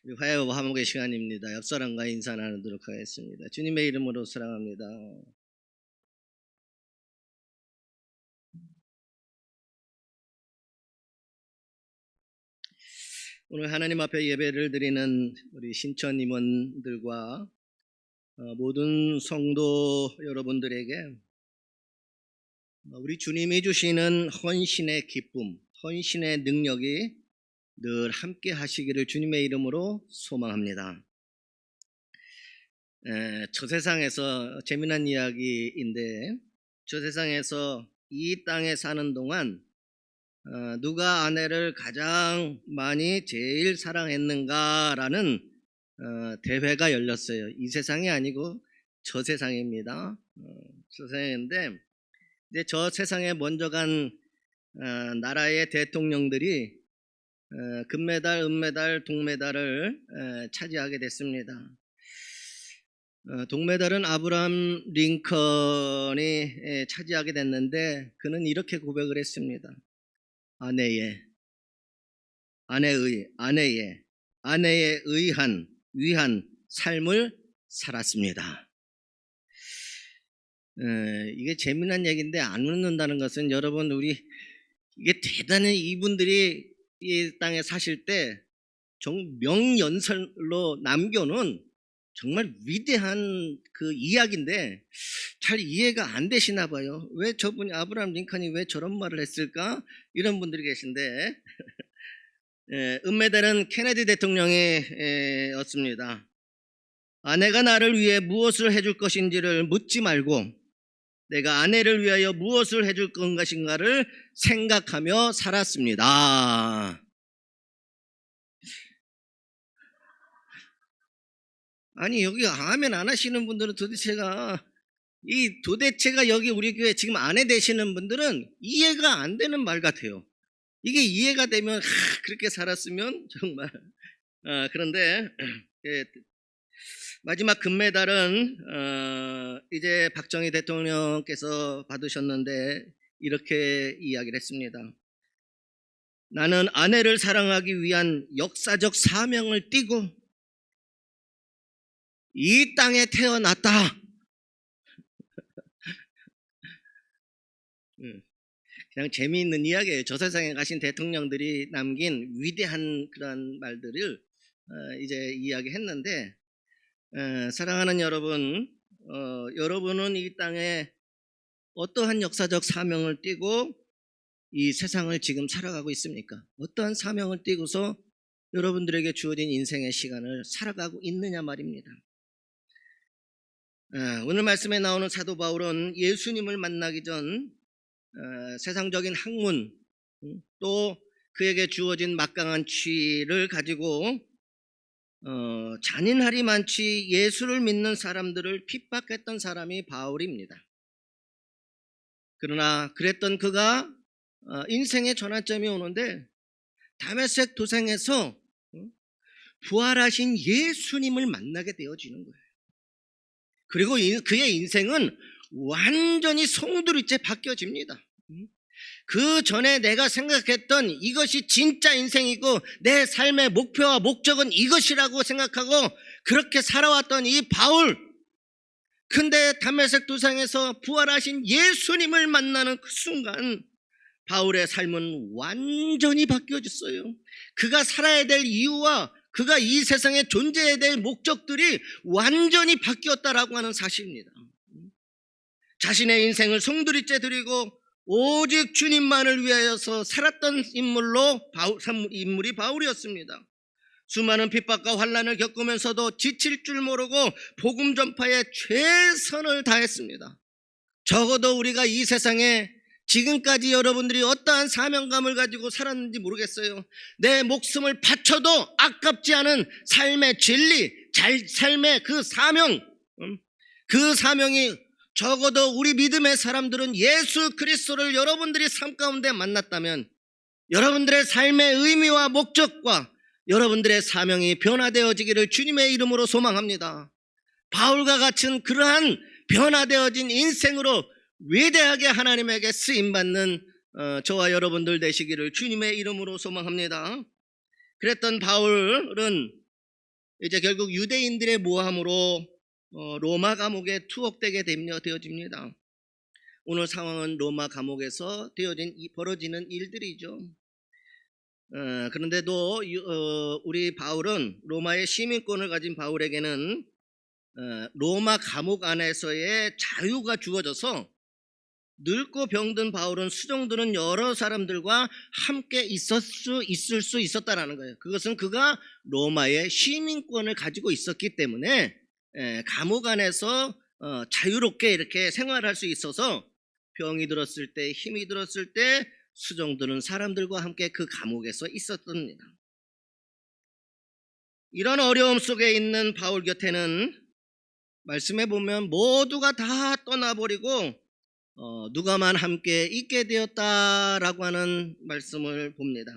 우리 화해와 화목의 시간입니다. 옆사람과 인사 나누도록 하겠습니다. 주님의 이름으로 사랑합니다. 오늘 하나님 앞에 예배를 드리는 우리 신천 임원들과 모든 성도 여러분들에게 우리 주님이 주시는 헌신의 기쁨, 헌신의 능력이 늘 함께 하시기를 주님의 이름으로 소망합니다. 저 세상에서 재미난 이야기인데, 저 세상에서 이 땅에 사는 동안 누가 아내를 가장 많이 제일 사랑했는가라는 대회가 열렸어요. 이 세상이 아니고 저 세상입니다. 저 세상인데, 이제 저 세상에 먼저 간 나라의 대통령들이 금메달, 은메달, 동메달을 차지하게 됐습니다. 동메달은 아브라함 링컨이 차지하게 됐는데, 그는 이렇게 고백을 했습니다. 아내에 의한 위한 삶을 살았습니다. 이게 재미난 얘기인데 안 웃는다는 것은, 여러분, 이게 대단히 이분들이 이 땅에 사실 때 명연설로 남겨놓은 정말 위대한 그 이야기인데 잘 이해가 안 되시나 봐요. 왜 저분이, 아브라함 링컨이 왜 저런 말을 했을까? 이런 분들이 계신데, 은메달은 케네디 대통령이 얻습니다. 아내가 나를 위해 무엇을 해줄 것인지를 묻지 말고 내가 아내를 위하여 무엇을 해줄 것인가를 생각하며 살았습니다. 아니, 여기 아멘 안 하시는 분들은 도대체가 여기 우리 교회 지금 아내 되시는 분들은 이해가 안 되는 말 같아요. 이게 이해가 되면 그렇게 살았으면 정말. 그런데 마지막 금메달은 이제 박정희 대통령께서 받으셨는데 이렇게 이야기를 했습니다. 나는 아내를 사랑하기 위한 역사적 사명을 띠고 이 땅에 태어났다. 그냥 재미있는 이야기예요. 저 세상에 가신 대통령들이 남긴 위대한 그런 말들을 이제 이야기했는데, 사랑하는 여러분, 여러분은 이 땅에 어떠한 역사적 사명을 띠고 이 세상을 지금 살아가고 있습니까? 어떠한 사명을 띠고서 여러분들에게 주어진 인생의 시간을 살아가고 있느냐 말입니다. 오늘 말씀에 나오는 사도 바울은 예수님을 만나기 전 세상적인 학문, 또 그에게 주어진 막강한 지위를 가지고 잔인하리 많지 예수를 믿는 사람들을 핍박했던 사람이 바울입니다. 그러나 그랬던 그가 인생의 전환점이 오는데 다메섹 도상에서 부활하신 예수님을 만나게 되어지는 거예요. 그리고 그의 인생은 완전히 송두리째 바뀌어집니다. 그 전에 내가 생각했던 이것이 진짜 인생이고 내 삶의 목표와 목적은 이것이라고 생각하고 그렇게 살아왔던 이 바울, 근데 다메섹 도상에서 부활하신 예수님을 만나는 그 순간 바울의 삶은 완전히 바뀌어졌어요. 그가 살아야 될 이유와 그가 이 세상에 존재해야 될 목적들이 완전히 바뀌었다라고 하는 사실입니다. 자신의 인생을 송두리째 드리고 오직 주님만을 위하여서 살았던 인물이 바울이었습니다. 수많은 핍박과 환난을 겪으면서도 지칠 줄 모르고 복음 전파에 최선을 다했습니다. 적어도 우리가 이 세상에 지금까지 여러분들이 어떠한 사명감을 가지고 살았는지 모르겠어요. 내 목숨을 바쳐도 아깝지 않은 삶의 진리, 삶의 그 사명, 그 사명이 적어도 우리 믿음의 사람들은 예수 그리스도를 여러분들이 삶 가운데 만났다면 여러분들의 삶의 의미와 목적과 여러분들의 사명이 변화되어지기를 주님의 이름으로 소망합니다. 바울과 같은 그러한 변화되어진 인생으로 위대하게 하나님에게 쓰임받는 저와 여러분들 되시기를 주님의 이름으로 소망합니다. 그랬던 바울은 이제 결국 유대인들의 모함으로 로마 감옥에 투옥되게 되어집니다. 오늘 상황은 로마 감옥에서 벌어지는 일들이죠. 그런데도 우리 바울은 로마의 시민권을 가진 바울에게는 로마 감옥 안에서의 자유가 주어져서 늙고 병든 바울은 수종드는 여러 사람들과 함께 있을 수 있었다라는 거예요. 그것은 그가 로마의 시민권을 가지고 있었기 때문에 감옥 안에서 자유롭게 이렇게 생활할 수 있어서 병이 들었을 때, 힘이 들었을 때 수종드는 사람들과 함께 그 감옥에서 있었답니다. 이런 어려움 속에 있는 바울 곁에는 말씀해 보면 모두가 다 떠나버리고 누가만 함께 있게 되었다라고 하는 말씀을 봅니다.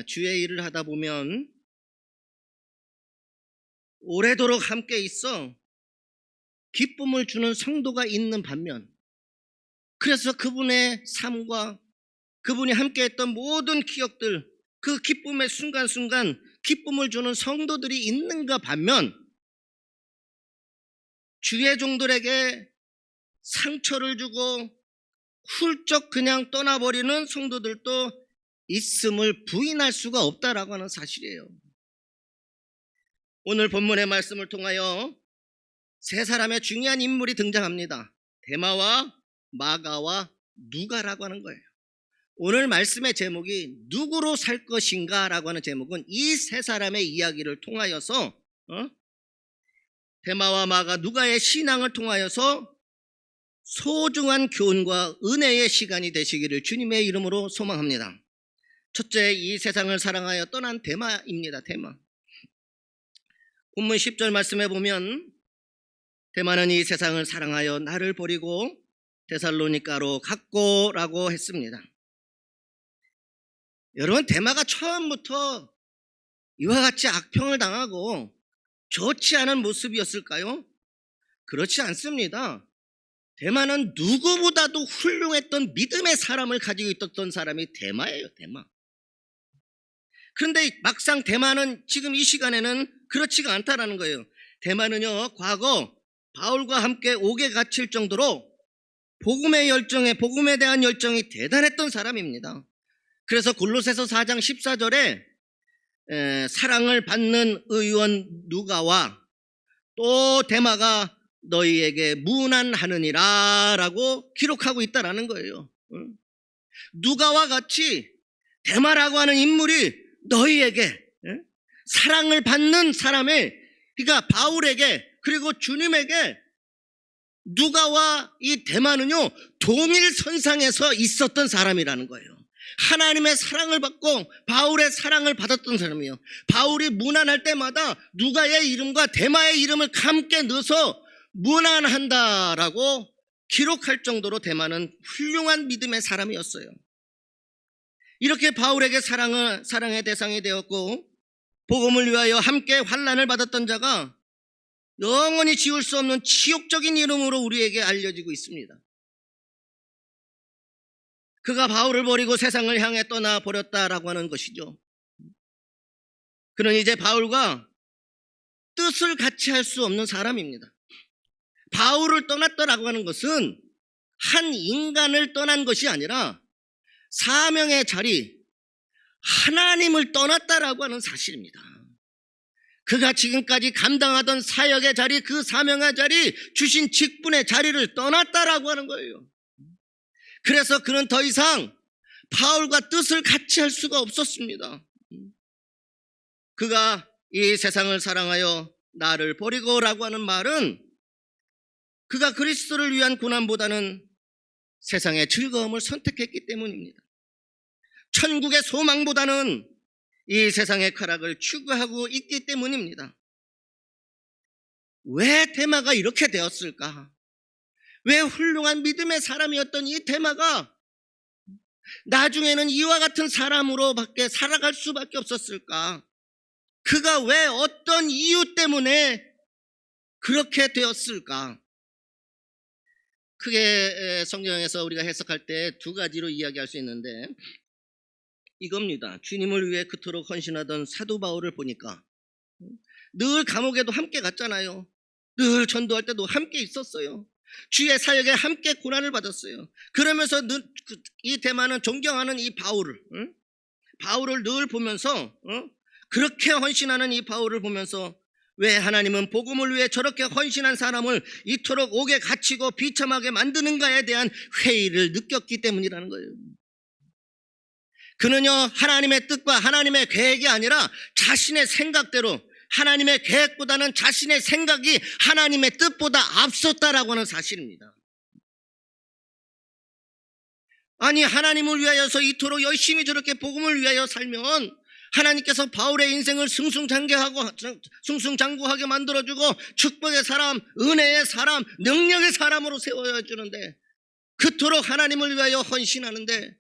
주의 일을 하다 보면 오래도록 함께 있어 기쁨을 주는 성도가 있는 반면, 그래서 그분의 삶과 그분이 함께했던 모든 기억들, 그 기쁨의 순간순간 기쁨을 주는 성도들이 있는가 반면, 주의 종들에게 상처를 주고 훌쩍 그냥 떠나버리는 성도들도 있음을 부인할 수가 없다라고 하는 사실이에요. 오늘 본문의 말씀을 통하여 세 사람의 중요한 인물이 등장합니다. 데마와 마가와 누가라고 하는 거예요. 오늘 말씀의 제목이 누구로 살 것인가 라고 하는 제목은 이 세 사람의 이야기를 통하여서 데마와 마가 누가의 신앙을 통하여서 소중한 교훈과 은혜의 시간이 되시기를 주님의 이름으로 소망합니다. 첫째, 이 세상을 사랑하여 떠난 데마입니다. 데마. 본문 10절 말씀에 보면 데마는 이 세상을 사랑하여 나를 버리고 데살로니가로 갔고라고 했습니다. 여러분, 데마가 처음부터 이와 같이 악평을 당하고 좋지 않은 모습이었을까요? 그렇지 않습니다. 데마는 누구보다도 훌륭했던 믿음의 사람을 가지고 있었던 사람이 데마예요. 데마. 그런데 막상 데마는 지금 이 시간에는 그렇지가 않다라는 거예요. 데마는요, 과거 바울과 함께 옥에 갇힐 정도로 복음에 대한 열정이 대단했던 사람입니다. 그래서 골로새서 4장 14절에 사랑을 받는 의원 누가와 또 데마가 너희에게 문안하느니라 라고 기록하고 있다라는 거예요. 누가와 같이 데마라고 하는 인물이 너희에게 사랑을 받는 사람의, 그러니까 바울에게 그리고 주님에게 누가와 이 데마는요 동일선상에서 있었던 사람이라는 거예요. 하나님의 사랑을 받고 바울의 사랑을 받았던 사람이에요. 바울이 문안할 때마다 누가의 이름과 데마의 이름을 함께 넣어서 문안한다라고 기록할 정도로 데마는 훌륭한 믿음의 사람이었어요. 이렇게 바울에게 사랑의 대상이 되었고 복음을 위하여 함께 환난을 받았던 자가 영원히 지울 수 없는 치욕적인 이름으로 우리에게 알려지고 있습니다. 그가 바울을 버리고 세상을 향해 떠나버렸다라고 하는 것이죠. 그는 이제 바울과 뜻을 같이 할 수 없는 사람입니다. 바울을 떠났다라고 하는 것은 한 인간을 떠난 것이 아니라 사명의 자리, 하나님을 떠났다라고 하는 사실입니다. 그가 지금까지 감당하던 사역의 자리, 그 사명의 자리, 주신 직분의 자리를 떠났다라고 하는 거예요. 그래서 그는 더 이상 바울과 뜻을 같이 할 수가 없었습니다. 그가 이 세상을 사랑하여 나를 버리고라고 하는 말은 그가 그리스도를 위한 고난보다는 세상의 즐거움을 선택했기 때문입니다. 천국의 소망보다는 이 세상의 쾌락을 추구하고 있기 때문입니다. 왜 데마가 이렇게 되었을까? 왜 훌륭한 믿음의 사람이었던 이 데마가 나중에는 이와 같은 사람으로밖에 살아갈 수밖에 없었을까? 그가 왜 어떤 이유 때문에 그렇게 되었을까? 크게 성경에서 우리가 해석할 때 두 가지로 이야기할 수 있는데, 이겁니다. 주님을 위해 그토록 헌신하던 사도 바울을 보니까 늘 감옥에도 함께 갔잖아요. 늘 전도할 때도 함께 있었어요. 주의 사역에 함께 고난을 받았어요. 그러면서 이 대만은 존경하는 이 바울을 바울을 늘 보면서 그렇게 헌신하는 이 바울을 보면서 왜 하나님은 복음을 위해 저렇게 헌신한 사람을 이토록 옥에 갇히고 비참하게 만드는가에 대한 회의를 느꼈기 때문이라는 거예요. 그는요, 하나님의 뜻과 하나님의 계획이 아니라 자신의 생각대로, 하나님의 계획보다는 자신의 생각이 하나님의 뜻보다 앞섰다라고 하는 사실입니다. 아니, 하나님을 위하여서 이토록 열심히 저렇게 복음을 위하여 살면 하나님께서 바울의 인생을 승승장구하게 만들어주고 축복의 사람, 은혜의 사람, 능력의 사람으로 세워주는데, 그토록 하나님을 위하여 헌신하는데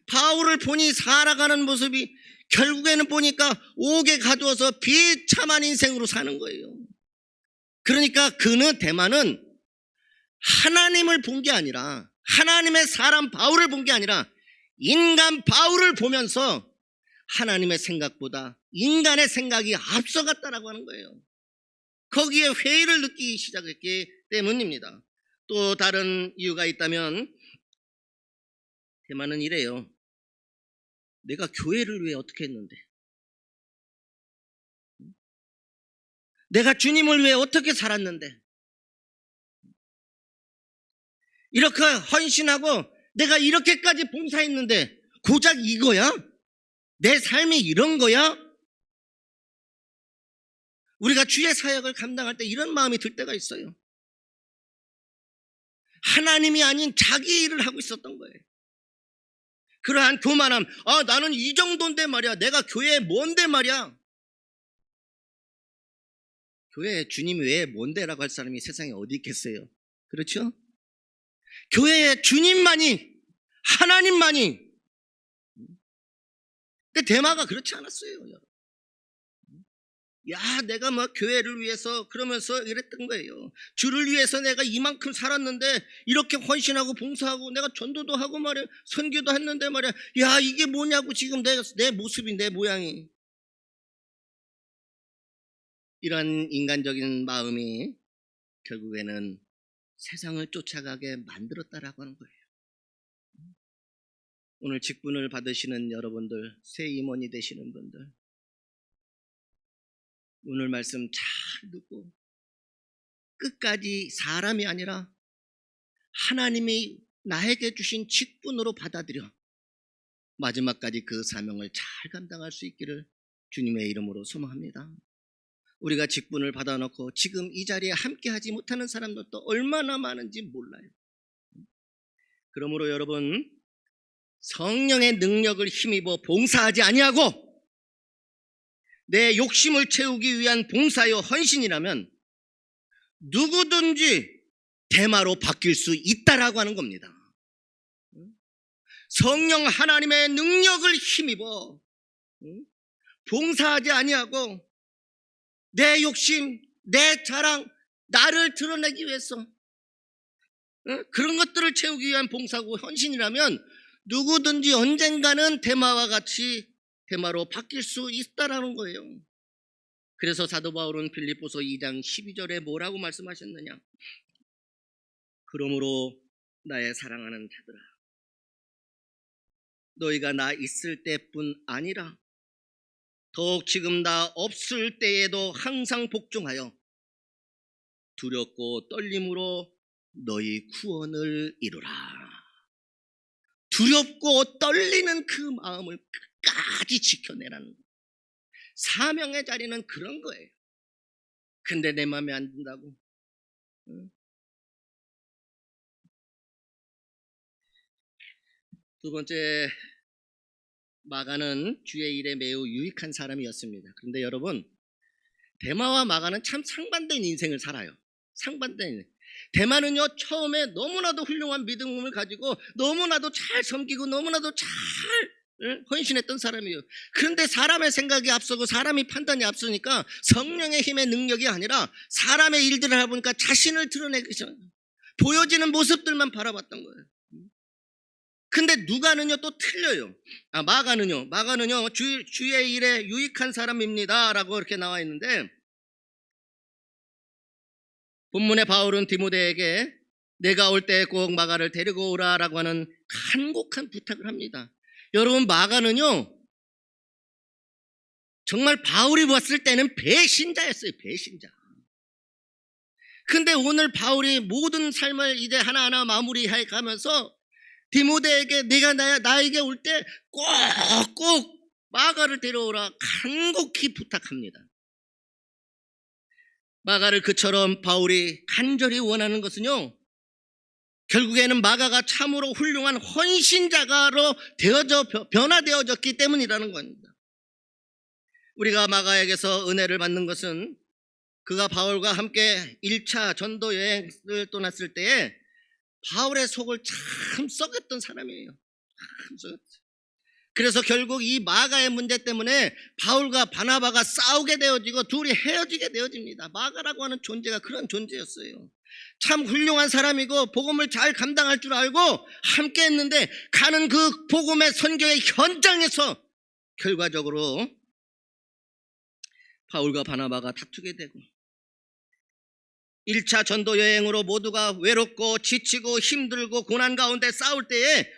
바울을 보니 살아가는 모습이 결국에는 보니까 옥에 가두어서 비참한 인생으로 사는 거예요. 그러니까 대만은 하나님을 본 게 아니라, 하나님의 사람 바울을 본 게 아니라 인간 바울을 보면서 하나님의 생각보다 인간의 생각이 앞서갔다라고 하는 거예요. 거기에 회의를 느끼기 시작했기 때문입니다. 또 다른 이유가 있다면 대만은 이래요. 내가 교회를 위해 어떻게 했는데, 내가 주님을 위해 어떻게 살았는데, 이렇게 헌신하고 내가 이렇게까지 봉사했는데 고작 이거야? 내 삶이 이런 거야? 우리가 주의 사역을 감당할 때 이런 마음이 들 때가 있어요. 하나님이 아닌 자기 일을 하고 있었던 거예요. 그러한 교만함, 나는 이 정도인데 말이야, 내가 교회에 뭔데 말이야. 교회에 주님 외에 뭔데라고 할 사람이 세상에 어디 있겠어요? 그렇죠? 교회에 주님만이, 하나님만이. 근데 대마가 그렇지 않았어요. 야, 내가 뭐 교회를 위해서 그러면서 이랬던 거예요. 주를 위해서 내가 이만큼 살았는데, 이렇게 헌신하고 봉사하고 내가 전도도 하고 말이야, 선교도 했는데 말이야, 야, 이게 뭐냐고 지금 내 모습이, 내 모양이. 이런 인간적인 마음이 결국에는 세상을 쫓아가게 만들었다라고 하는 거예요. 오늘 직분을 받으시는 여러분들, 새 임원이 되시는 분들, 오늘 말씀 잘 듣고 끝까지 사람이 아니라 하나님이 나에게 주신 직분으로 받아들여 마지막까지 그 사명을 잘 감당할 수 있기를 주님의 이름으로 소망합니다. 우리가 직분을 받아놓고 지금 이 자리에 함께하지 못하는 사람들도 얼마나 많은지 몰라요. 그러므로 여러분, 성령의 능력을 힘입어 봉사하지 아니하고 내 욕심을 채우기 위한 봉사요 헌신이라면 누구든지 대마로 바뀔 수 있다라고 하는 겁니다. 성령 하나님의 능력을 힘입어 봉사하지 아니하고 내 욕심, 내 자랑, 나를 드러내기 위해서 그런 것들을 채우기 위한 봉사고 헌신이라면 누구든지 언젠가는 대마와 같이 대마로 바뀔 수 있다라는 거예요. 그래서 사도 바울은 빌립보서 2장 12절에 뭐라고 말씀하셨느냐? 그러므로 나의 사랑하는 자들아, 너희가 나 있을 때뿐 아니라 더욱 지금 나 없을 때에도 항상 복종하여 두렵고 떨림으로 너희 구원을 이루라. 두렵고 떨리는 그 마음을 끝까지 지켜내라는 거예요. 사명의 자리는 그런 거예요. 근데 내 마음에 안 든다고. 두 번째, 마가는 주의 일에 매우 유익한 사람이었습니다. 그런데 여러분, 대마와 마가는 참 상반된 인생을 살아요. 상반된 인생. 대마는요, 처음에 너무나도 훌륭한 믿음을 가지고 너무나도 잘 섬기고 너무나도 잘 헌신했던 사람이에요. 그런데 사람의 생각이 앞서고 사람이 판단이 앞서니까 성령의 힘의 능력이 아니라 사람의 일들을 하다 보니까 자신을 드러내기 시작, 보여지는 모습들만 바라봤던 거예요. 근데 누가는요 또 틀려요. 마가는요 주의 일에 유익한 사람입니다 라고 이렇게 나와 있는데, 본문의 바울은 디모데에게 내가 올 때 꼭 마가를 데리고 오라라고 하는 간곡한 부탁을 합니다. 여러분, 마가는요 정말 바울이 봤을 때는 배신자였어요. 배신자. 근데 오늘 바울이 모든 삶을 이제 하나하나 마무리해 가면서 디모데에게 내가 나에게 올 때 꼭 마가를 데려오라 간곡히 부탁합니다. 마가를 그처럼 바울이 간절히 원하는 것은요, 결국에는 마가가 참으로 훌륭한 헌신자가로 변화되어졌기 때문이라는 겁니다. 우리가 마가에게서 은혜를 받는 것은 그가 바울과 함께 1차 전도 여행을 떠났을 때에 바울의 속을 참 썩였던 사람이에요. 참 썩였어요. 그래서 결국 이 마가의 문제 때문에 바울과 바나바가 싸우게 되어지고 둘이 헤어지게 되어집니다. 마가라고 하는 존재가 그런 존재였어요. 참 훌륭한 사람이고 복음을 잘 감당할 줄 알고 함께 했는데, 가는 그 복음의 선교의 현장에서 결과적으로 바울과 바나바가 다투게 되고, 1차 전도 여행으로 모두가 외롭고 지치고 힘들고 고난 가운데 싸울 때에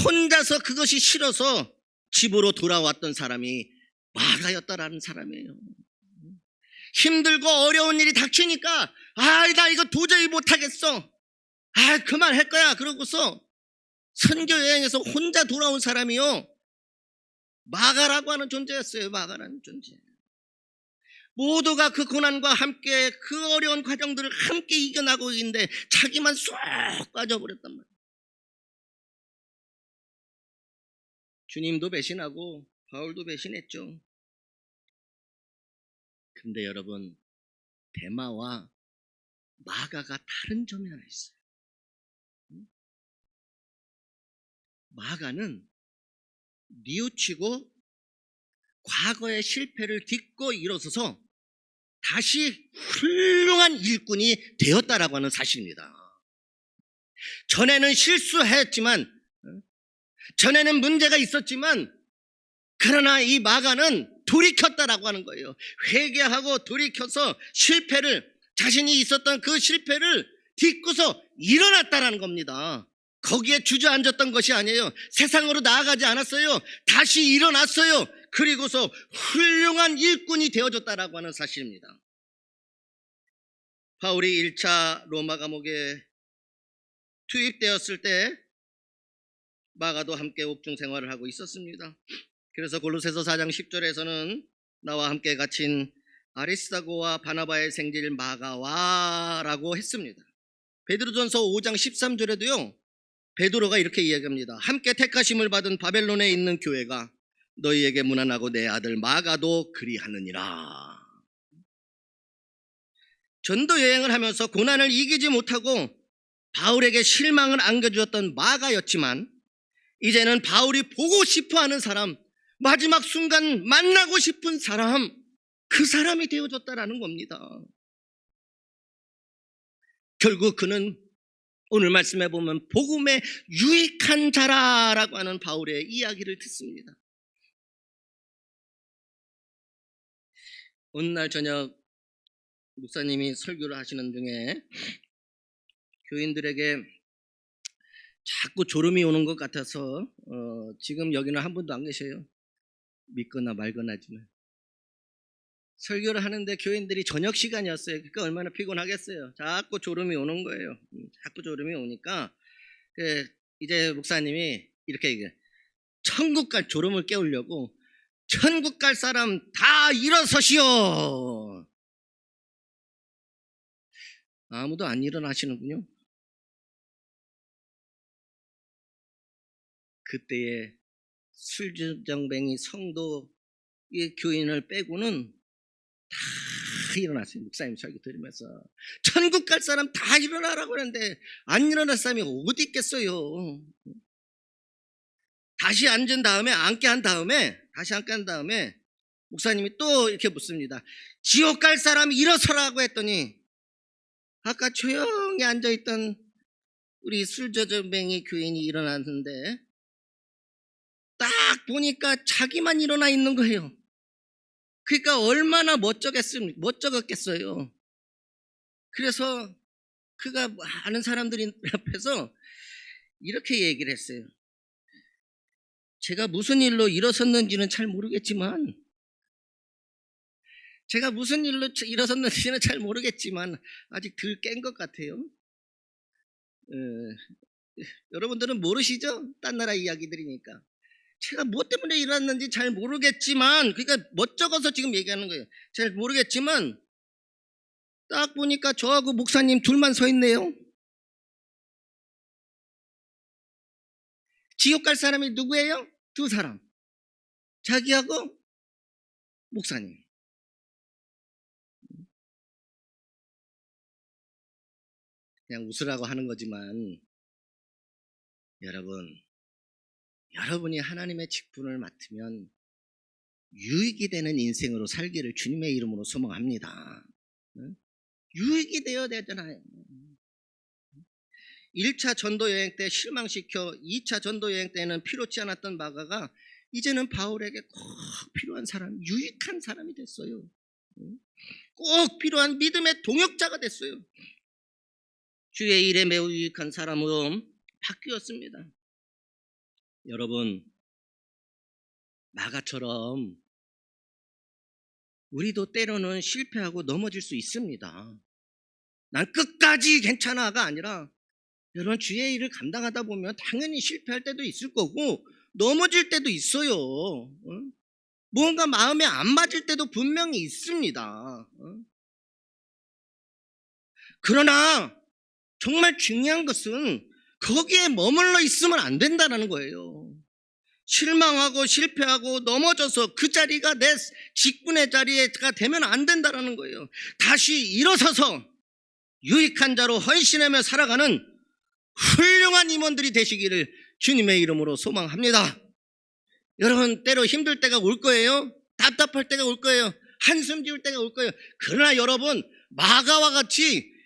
혼자서 그것이 싫어서 집으로 돌아왔던 사람이 마가였다라는 사람이에요. 힘들고 어려운 일이 닥치니까 나 이거 도저히 못하겠어, 그만할 거야 그러고서 선교 여행에서 혼자 돌아온 사람이요, 마가라고 하는 존재였어요. 마가라는 존재. 모두가 그 고난과 함께 그 어려운 과정들을 함께 이겨나고 있는데 자기만 쏙 빠져버렸단 말이에요. 주님도 배신하고 바울도 배신했죠. 근데 여러분, 데마와 마가가 다른 점이 하나 있어요. 마가는 뉘우치고 과거의 실패를 딛고 일어서서 다시 훌륭한 일꾼이 되었다라고 하는 사실입니다. 전에는 실수했지만, 전에는 문제가 있었지만, 그러나 이 마가는 돌이켰다라고 하는 거예요. 회개하고 돌이켜서 자신이 있었던 그 실패를 딛고서 일어났다라는 겁니다. 거기에 주저앉았던 것이 아니에요. 세상으로 나아가지 않았어요. 다시 일어났어요. 그리고서 훌륭한 일꾼이 되어졌다라고 하는 사실입니다. 바울이 1차 로마 감옥에 투입되었을 때 마가도 함께 옥중 생활을 하고 있었습니다. 그래서 골로새서 4장 10절에서는 나와 함께 갇힌 아리스다고와 바나바의 생질 마가와 라고 했습니다. 베드로전서 5장 13절에도요 베드로가 이렇게 이야기합니다. 함께 택하심을 받은 바벨론에 있는 교회가 너희에게 문안하고 내 아들 마가도 그리하느니라. 전도 여행을 하면서 고난을 이기지 못하고 바울에게 실망을 안겨주었던 마가였지만, 이제는 바울이 보고 싶어하는 사람, 마지막 순간 만나고 싶은 사람, 그 사람이 되어졌다라는 겁니다. 결국 그는 오늘 말씀해 보면 복음에 유익한 자라라고 하는 바울의 이야기를 듣습니다. 어느 날 저녁 목사님이 설교를 하시는 중에 교인들에게 자꾸 졸음이 오는 것 같아서 지금 여기는 한 분도 안 계셔요. 믿거나 말거나 하지만 설교를 하는데 교인들이 저녁 시간이었어요. 그러니까 얼마나 피곤하겠어요. 자꾸 졸음이 오는 거예요. 자꾸 졸음이 오니까 이제 목사님이 이렇게 얘기해요. 천국 갈 졸음을 깨우려고 천국 갈 사람 다 일어서시오. 아무도 안 일어나시는군요. 그때의 술주정뱅이 성도의 교인을 빼고는 다 일어났어요. 목사님 설교 들으면서 천국 갈 사람 다 일어나라고 하는데 안 일어날 사람이 어디 있겠어요. 다시 앉은 다음에 다시 앉게 한 다음에 목사님이 또 이렇게 묻습니다. 지옥 갈 사람 일어서라고 했더니 아까 조용히 앉아있던 우리 술저정뱅이 교인이 일어났는데 딱 보니까 자기만 일어나 있는 거예요. 그러니까 얼마나 멋쩍었겠어요. 그래서 그가 많은 사람들이 앞에서 이렇게 얘기를 했어요. 제가 무슨 일로 일어섰는지는 잘 모르겠지만 아직 덜 깬 것 같아요. 여러분들은 모르시죠? 딴 나라 이야기들이니까. 제가 뭐 때문에 일어났는지 잘 모르겠지만, 그러니까 멋쩍어서 지금 얘기하는 거예요. 잘 모르겠지만 딱 보니까 저하고 목사님 둘만 서 있네요. 지옥 갈 사람이 누구예요? 두 사람. 자기하고 목사님. 그냥 웃으라고 하는 거지만 여러분이 하나님의 직분을 맡으면 유익이 되는 인생으로 살기를 주님의 이름으로 소망합니다. 유익이 되잖아요. 1차 전도 여행 때 실망시켜 2차 전도 여행 때는 필요치 않았던 마가가 이제는 바울에게 꼭 필요한 사람, 유익한 사람이 됐어요. 꼭 필요한 믿음의 동역자가 됐어요. 주의 일에 매우 유익한 사람으로 바뀌었습니다. 여러분, 마가처럼 우리도 때로는 실패하고 넘어질 수 있습니다. 난 끝까지 괜찮아가 아니라 여러분, 주의 일을 감당하다 보면 당연히 실패할 때도 있을 거고 넘어질 때도 있어요. 뭔가 마음에 안 맞을 때도 분명히 있습니다. 그러나 정말 중요한 것은 거기에 머물러 있으면 안 된다는 거예요. 실망하고 실패하고 넘어져서 그 자리가 내 직분의 자리가 되면 안 된다는 거예요. 다시 일어서서 유익한 자로 헌신하며 살아가는 훌륭한 임원들이 되시기를 주님의 이름으로 소망합니다. 여러분, 때로 힘들 때가 올 거예요. 답답할 때가 올 거예요. 한숨 지울 때가 올 거예요. 그러나 여러분, 마가와 같이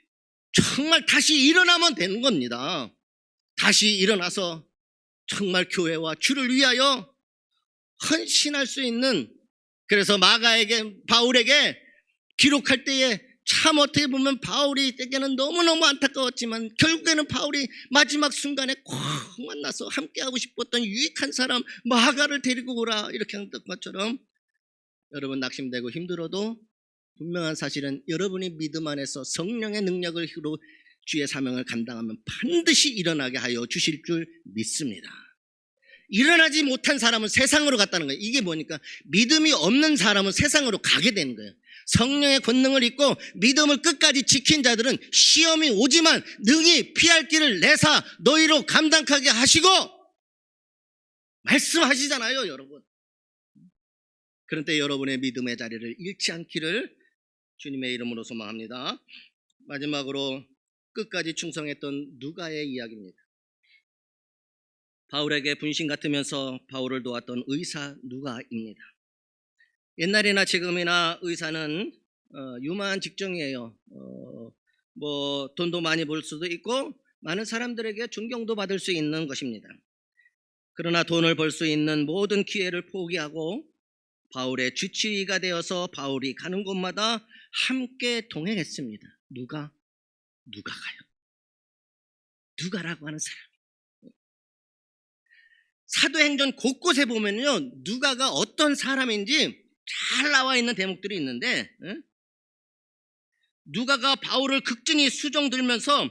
정말 다시 일어나면 되는 겁니다. 다시 일어나서 정말 교회와 주를 위하여 헌신할 수 있는, 그래서 바울에게 기록할 때에 참 어떻게 보면 바울에게는 너무너무 안타까웠지만 결국에는 바울이 마지막 순간에 꼭 만나서 함께하고 싶었던 유익한 사람 마가를 데리고 오라 이렇게 한 것처럼, 여러분 낙심되고 힘들어도 분명한 사실은 여러분이 믿음 안에서 성령의 능력을 힘으로 주의 사명을 감당하면 반드시 일어나게 하여 주실 줄 믿습니다. 일어나지 못한 사람은 세상으로 갔다는 거예요. 이게 뭐니까 믿음이 없는 사람은 세상으로 가게 되는 거예요. 성령의 권능을 입고 믿음을 끝까지 지킨 자들은 시험이 오지만 능히 피할 길을 내사 너희로 감당하게 하시고 말씀하시잖아요, 여러분. 그런데 여러분의 믿음의 자리를 잃지 않기를 주님의 이름으로 소망합니다. 마지막으로 끝까지 충성했던 누가의 이야기입니다. 바울에게 분신 같으면서 바울을 도왔던 의사 누가입니다. 옛날이나 지금이나 의사는 유망한 직종이에요. 뭐 돈도 많이 벌 수도 있고 많은 사람들에게 존경도 받을 수 있는 것입니다. 그러나 돈을 벌 수 있는 모든 기회를 포기하고 바울의 주치의가 되어서 바울이 가는 곳마다 함께 동행했습니다. 누가가요. 누가라고 하는 사람. 사도행전 곳곳에 보면요, 누가가 어떤 사람인지 잘 나와 있는 대목들이 있는데, 누가가 바울을 극진히 수종 들면서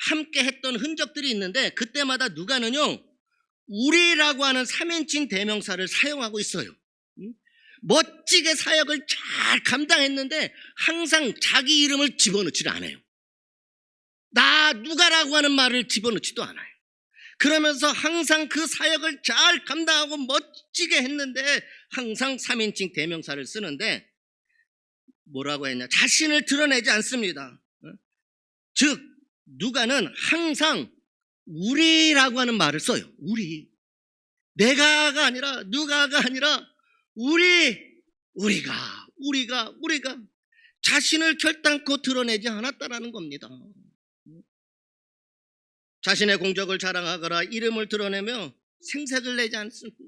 함께 했던 흔적들이 있는데, 그때마다 누가는요, 우리라고 하는 3인칭 대명사를 사용하고 있어요. 멋지게 사역을 잘 감당했는데 항상 자기 이름을 집어넣지를 않아요. 나 누가라고 하는 말을 집어넣지도 않아요. 그러면서 항상 그 사역을 잘 감당하고 멋지게 했는데 항상 3인칭 대명사를 쓰는데 뭐라고 했냐? 자신을 드러내지 않습니다. 즉 누가는 항상 우리라고 하는 말을 써요. 우리. 내가가 아니라 누가가 아니라 우리가 자신을 결단코 드러내지 않았다라는 겁니다. 자신의 공적을 자랑하거나 이름을 드러내며 생색을 내지 않습니다.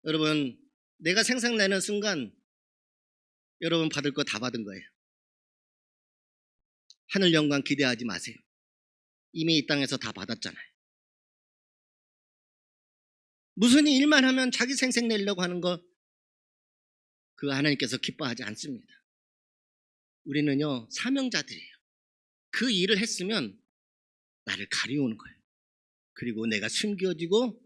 여러분, 내가 생각내는 순간 여러분 받을 거 다 받은 거예요. 하늘 영광 기대하지 마세요. 이미 이 땅에서 다 받았잖아요. 무슨 일만 하면 자기 생색 내려고 하는 거, 그거 하나님께서 기뻐하지 않습니다. 우리는요, 사명자들이에요. 그 일을 했으면 나를 가리우는 거예요. 그리고 내가 숨겨지고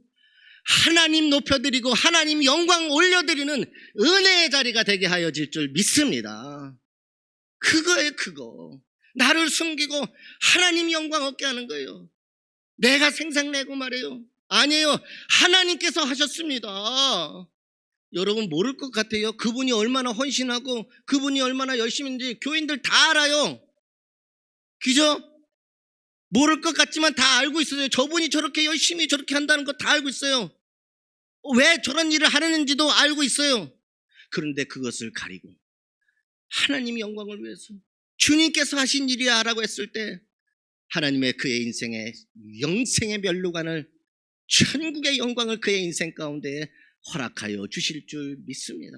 하나님 높여드리고 하나님 영광 올려드리는 은혜의 자리가 되게 하여질 줄 믿습니다. 그거예요, 그거. 나를 숨기고 하나님 영광 얻게 하는 거예요. 내가 생색내고 말해요. 아니에요. 하나님께서 하셨습니다. 여러분 모를 것 같아요. 그분이 얼마나 헌신하고 그분이 얼마나 열심인지 교인들 다 알아요. 그죠? 모를 것 같지만 다 알고 있어요. 저분이 저렇게 열심히 저렇게 한다는 거 다 알고 있어요. 왜 저런 일을 하는지도 알고 있어요. 그런데 그것을 가리고 하나님의 영광을 위해서 주님께서 하신 일이야 라고 했을 때 하나님의 그의 인생의 영생의 면류관을, 천국의 영광을 그의 인생 가운데 허락하여 주실 줄 믿습니다.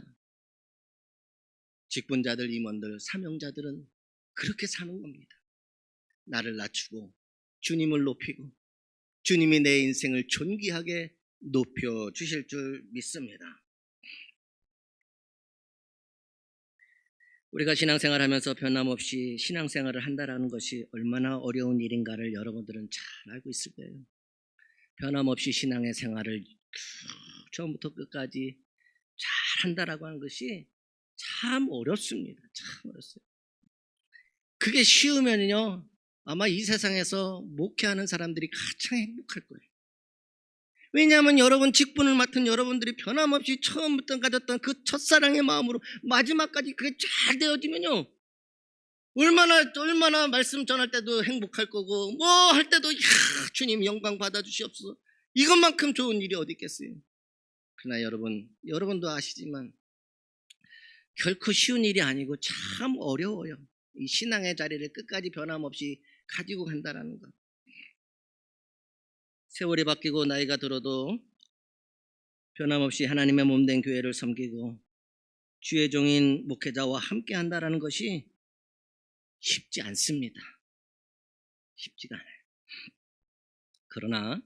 직분자들, 임원들, 사명자들은 그렇게 사는 겁니다. 나를 낮추고 주님을 높이고 주님이 내 인생을 존귀하게 높여 주실 줄 믿습니다. 우리가 신앙생활하면서 변함없이 신앙생활을 한다는 것이 얼마나 어려운 일인가를 여러분들은 잘 알고 있을 거예요. 변함없이 신앙의 생활을 처음부터 끝까지 잘 한다라고 하는 것이 참 어렵습니다. 참 어렵어요. 그게 쉬우면요, 아마 이 세상에서 목회하는 사람들이 가장 행복할 거예요. 왜냐하면 여러분 직분을 맡은 여러분들이 변함없이 처음부터 가졌던 그 첫사랑의 마음으로 마지막까지 그게 잘 되어지면요, 얼마나 말씀 전할 때도 행복할 거고 뭐 할 때도 주님 영광 받아주시옵소서, 이것만큼 좋은 일이 어디 있겠어요. 그러나 여러분도 아시지만 결코 쉬운 일이 아니고 참 어려워요. 이 신앙의 자리를 끝까지 변함없이 가지고 간다라는 것. 세월이 바뀌고 나이가 들어도 변함없이 하나님의 몸된 교회를 섬기고 주의 종인 목회자와 함께 한다라는 것이 쉽지 않습니다. 쉽지가 않아요. 그러나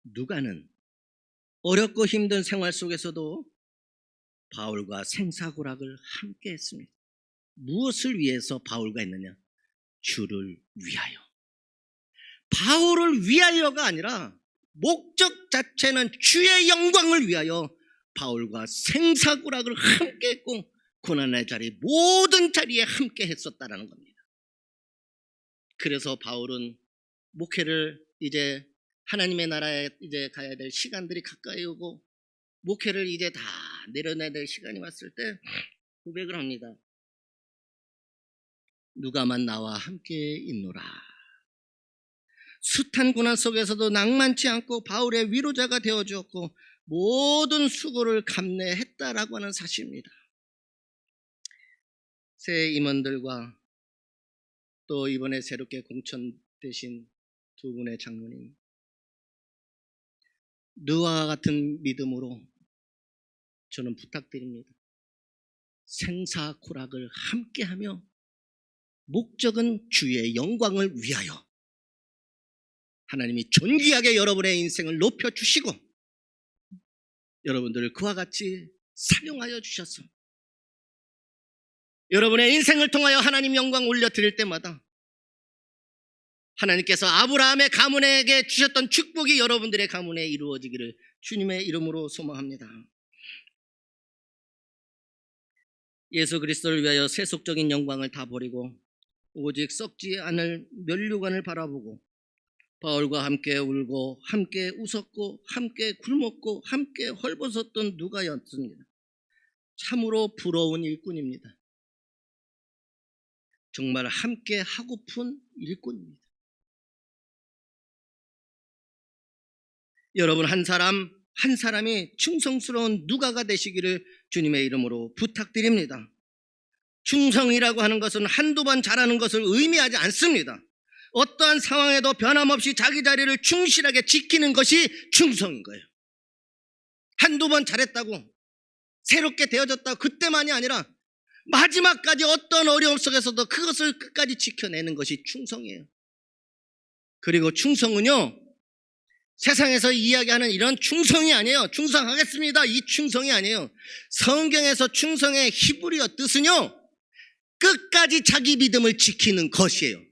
누가는 어렵고 힘든 생활 속에서도 바울과 생사고락을 함께 했습니다. 무엇을 위해서 바울과 했느냐? 주를 위하여. 바울을 위하여가 아니라 목적 자체는 주의 영광을 위하여 바울과 생사고락을 함께 했고 고난의 자리, 모든 자리에 함께 했었다라는 겁니다. 그래서 바울은 목회를 이제 하나님의 나라에 이제 가야 될 시간들이 가까이 오고 목회를 이제 다 내려놔야 될 시간이 왔을 때 고백을 합니다. 누가만 나와 함께 있노라. 숱한 고난 속에서도 낭만치 않고 바울의 위로자가 되어주었고 모든 수고를 감내했다라고 하는 사실입니다. 새 임원들과 또 이번에 새롭게 공천되신 두 분의 장로님, 누가와 같은 믿음으로 저는 부탁드립니다. 생사고락을 함께하며 목적은 주의 영광을 위하여 하나님이 존귀하게 여러분의 인생을 높여주시고 여러분들을 그와 같이 사용하여 주셔서 여러분의 인생을 통하여 하나님 영광 올려드릴 때마다 하나님께서 아브라함의 가문에게 주셨던 축복이 여러분들의 가문에 이루어지기를 주님의 이름으로 소망합니다. 예수 그리스도를 위하여 세속적인 영광을 다 버리고 오직 썩지 않을 면류관을 바라보고 바울과 함께 울고 함께 웃었고 함께 굶었고 함께 헐벗었던 누가였습니다. 참으로 부러운 일꾼입니다. 정말 함께 하고픈 일꾼입니다. 여러분 한 사람이 충성스러운 누가가 되시기를 주님의 이름으로 부탁드립니다. 충성이라고 하는 것은 한두 번 잘하는 것을 의미하지 않습니다. 어떠한 상황에도 변함없이 자기 자리를 충실하게 지키는 것이 충성인 거예요. 한두 번 잘했다고 새롭게 되어졌다고 그때만이 아니라 마지막까지 어떤 어려움 속에서도 그것을 끝까지 지켜내는 것이 충성이에요. 그리고 충성은요, 세상에서 이야기하는 이런 충성이 아니에요. 충성하겠습니다, 이 충성이 아니에요. 성경에서 충성의 히브리어 뜻은요, 끝까지 자기 믿음을 지키는 것이에요.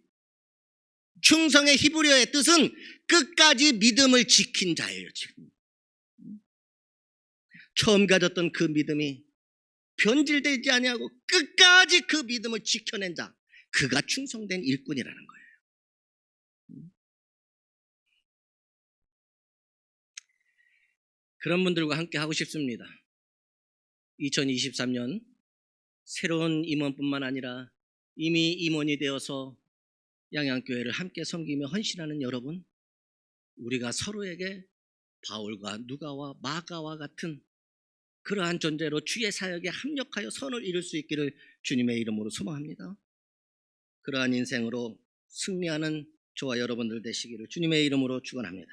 충성의 히브리어의 뜻은 끝까지 믿음을 지킨 자예요. 지금 처음 가졌던 그 믿음이 변질되지 아니하고 끝까지 그 믿음을 지켜낸 자, 그가 충성된 일꾼이라는 거예요. 그런 분들과 함께 하고 싶습니다. 2023년 새로운 임원뿐만 아니라 이미 임원이 되어서 양양교회를 함께 섬기며 헌신하는 여러분, 우리가 서로에게 바울과 누가와 마가와 같은 그러한 존재로 주의 사역에 합력하여 선을 이룰 수 있기를 주님의 이름으로 소망합니다. 그러한 인생으로 승리하는 저와 여러분들 되시기를 주님의 이름으로 축원합니다.